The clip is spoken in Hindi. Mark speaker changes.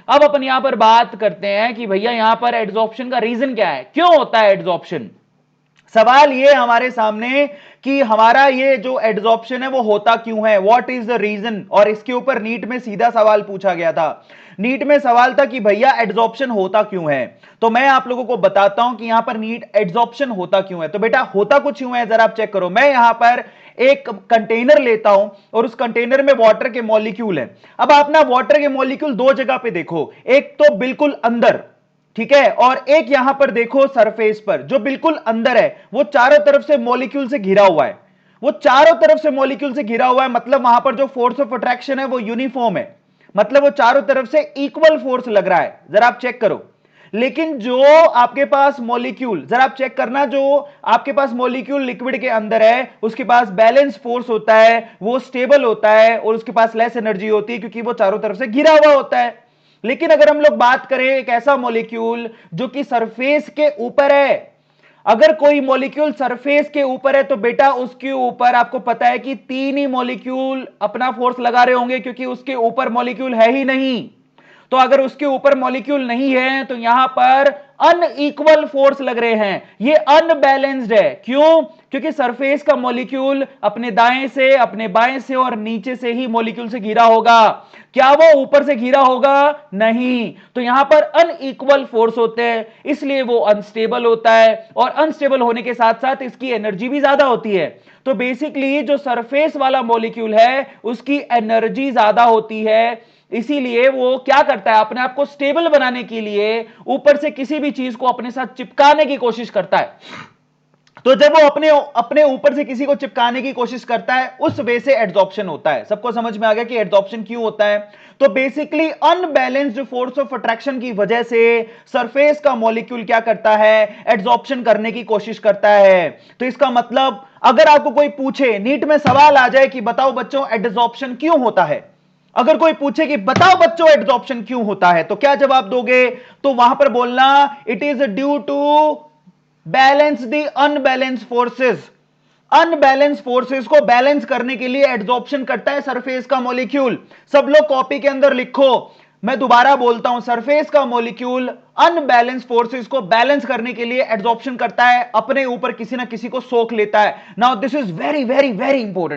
Speaker 1: अब अपन यहां पर बात करते हैं कि भैया यहां पर एड्सॉर्प्शन का रीजन क्या है, क्यों होता है एड्सॉर्प्शन। सवाल ये हमारे सामने कि हमारा ये जो एड्सॉर्प्शन है वो होता क्यों है, व्हाट इज द रीजन। और इसके ऊपर नीट में सीधा सवाल पूछा गया था। नीट में सवाल था कि भैया एड्सॉर्प्शन होता क्यों है। तो मैं आप लोगों को बताता हूं कि यहां पर नीट एड्सॉर्प्शन होता क्यों है। तो बेटा होता कुछ क्यों है, जरा आप चेक करो। मैं यहां पर एक कंटेनर लेता हूं और उस कंटेनर में वाटर के मॉलिक्यूल है। अब आप ना वाटर के मॉलिक्यूल दो जगह पे देखो, एक तो बिल्कुल अंदर, ठीक है, और एक यहां पर देखो सरफेस पर। जो बिल्कुल अंदर है वो चारों तरफ से मॉलिक्यूल से घिरा हुआ है, वो चारों तरफ से मॉलिक्यूल से घिरा हुआ है, मतलब वहां पर जो फोर्स ऑफ अट्रैक्शन है वो यूनिफॉर्म है, मतलब वो चारों तरफ से इक्वल फोर्स लग रहा है। जरा आप चेक करो। लेकिन जो आपके पास मॉलिक्यूल, जरा आप चेक करना, जो आपके पास मॉलिक्यूल लिक्विड के अंदर है उसके पास बैलेंस फोर्स होता है, वो स्टेबल होता है और उसके पास लेस एनर्जी होती है क्योंकि वो चारों तरफ से घिरा हुआ होता है। लेकिन अगर हम लोग बात करें एक ऐसा मॉलिक्यूल जो कि सरफेस के ऊपर है, अगर कोई मॉलिक्यूल सरफेस के ऊपर है तो बेटा उसके ऊपर आपको पता है कि तीन ही मॉलिक्यूल अपना फोर्स लगा रहे होंगे क्योंकि उसके ऊपर मॉलिक्यूल है ही नहीं। तो अगर उसके ऊपर मॉलिक्यूल नहीं है तो यहां पर अनइक्वल फोर्स लग रहे हैं, ये अनबैलेंस्ड है। क्यों? क्योंकि सरफेस का मॉलिक्यूल अपने दाएं से, अपने बाएं से और नीचे से ही मॉलिक्यूल से घिरा होगा। क्या वो ऊपर से घिरा होगा? नहीं। तो यहां पर अनइक्वल फोर्स होते हैं, इसलिए वो अनस्टेबल होता है और अनस्टेबल होने के साथ साथ इसकी एनर्जी भी ज्यादा होती है। तो बेसिकली जो सरफेस वाला मॉलिक्यूल है उसकी एनर्जी ज्यादा होती है, इसीलिए वो क्या करता है, अपने आप को स्टेबल बनाने के लिए ऊपर से किसी भी चीज को अपने साथ चिपकाने की कोशिश करता है। तो जब वो अपने अपने ऊपर से किसी को चिपकाने की कोशिश करता है उस वे से एड्सॉर्प्शन होता है। सबको समझ में आ गया कि एड्सॉर्प्शन क्यों होता है। तो basically unbalanced force of attraction की वजह से सरफेस का मॉलिक्यूल क्या करता है, एड्सॉर्प्शन करने की कोशिश करता है। तो इसका मतलब अगर आपको कोई पूछे, नीट में सवाल आ जाए कि बताओ बच्चों एड्सॉर्प्शन क्यों होता है, अगर कोई पूछे कि बताओ बच्चों एड्सॉर्प्शन क्यों होता है, तो क्या जवाब दोगे? तो वहां पर बोलना it is due to balance the unbalance forces. Unbalance forces को बैलेंस करने के लिए एड्सॉर्प्शन करता है सरफेस का मॉलिक्यूल। सब लोग कॉपी के अंदर लिखो, मैं दोबारा बोलता हूं, सरफेस का मॉलिक्यूल अनबैलेंस फोर्सेस को बैलेंस करने के लिए एड्सॉर्प्शन करता है, अपने ऊपर किसी ना किसी को सोख लेता है। Now this is very very very important.